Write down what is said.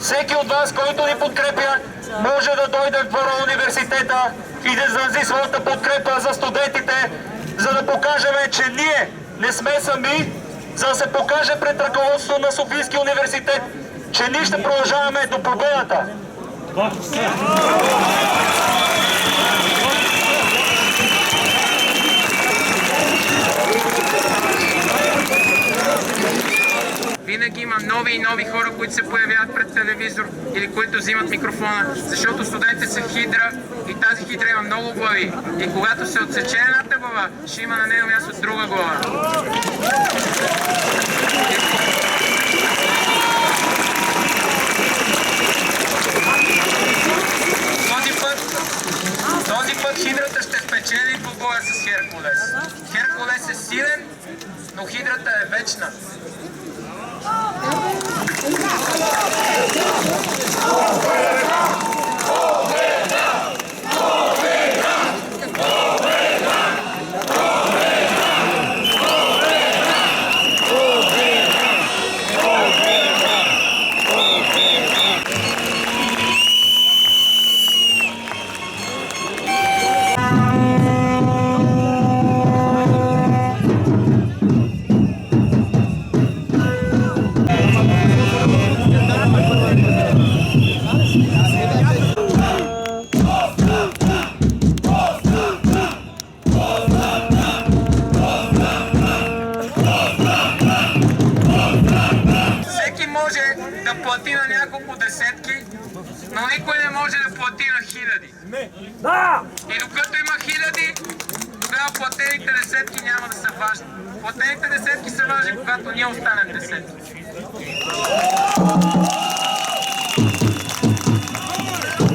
Всеки от вас, който ни подкрепя, може да дойде в двора на университета и да изрази своята подкрепа за студентите, за да покажем, че ние не сме сами, за да се покаже пред ръководството на Софийския университет, че ние ще продължаваме до победата. Винаги има нови и нови хора, които се появяват пред телевизор или които взимат микрофона, защото студентите са хидра и тази хидра има много глави. И когато се отсече едната глава, ще има на нея място друга глава. Този път хидрата ще спечели по боя с Херкулес. Херкулес е силен, но хидрата е вечна. Да плати на няколко десетки, но никой не може да плати на хиляди. И докато има хиляди, тогава платените десетки няма да са важни. Платените десетки са важни, когато ние останем десетки.